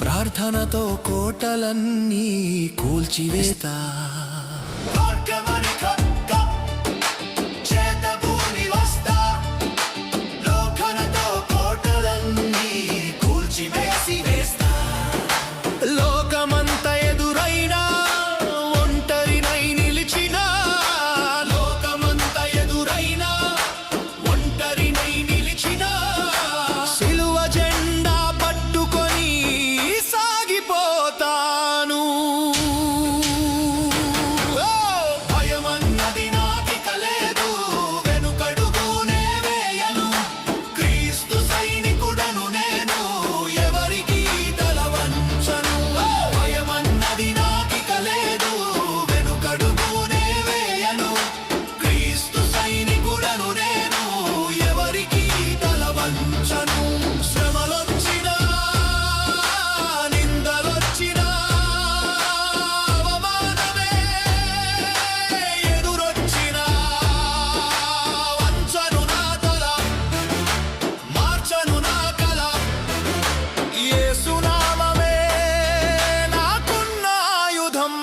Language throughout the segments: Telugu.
ప్రార్థనతో కోటలన్నీ కూల్చివేస్తా. లోకమంత ఎదురైనా ఒంటరినై నిలిచినా, లోకమంత ఎదురైనా ఒంటరినై నిలిచినా, సిలువ జెండా పట్టుకొని సాగిపోతాను. భయమన్నది నాకిక లేదు, వెనుకడుగునే వేయను. క్రీస్తు సైనికుడను నేను, ఎవరికి తల వంచను. భయమన్నది నాకిక లేదు, వెనుకడుగునే వేయను. క్రీస్తు సైనికుడను నేను, ఎవరికి తల వంచను. శ్రమలొచ్చినా, నిందలొచ్చినా, అవమానమే ఎదురొచ్చినా, వంచను నా తల, మార్చను నా కల. యేసు నామమే నాకున్న ఆయుధం.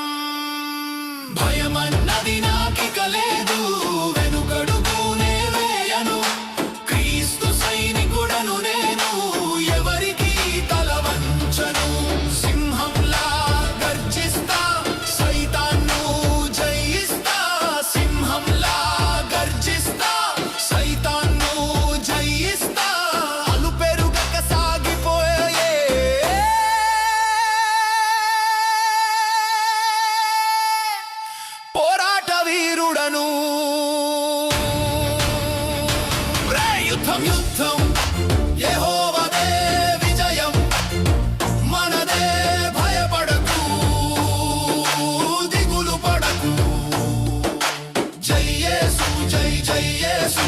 భయమన్నది నాకిక లేదు, వెనుకడుగునే వేయను. క్రీస్తు సైనికుడను నేను, ఎవరికి తల వంచను. సింహంలా గర్జిస్తా, సైతాన్ను జయిస్తా. సింహంలా గర్జిస్తా, సైతాన్ను జయిస్తా. అలుపెరుగక సాగిపోయే పోరాట వీరుడను. యుద్ధం యుద్ధం యెహోవాదే విజయం, మనదే. భయపడకు, దిగులు పడకు. జై యేసు, జై జై యేసు.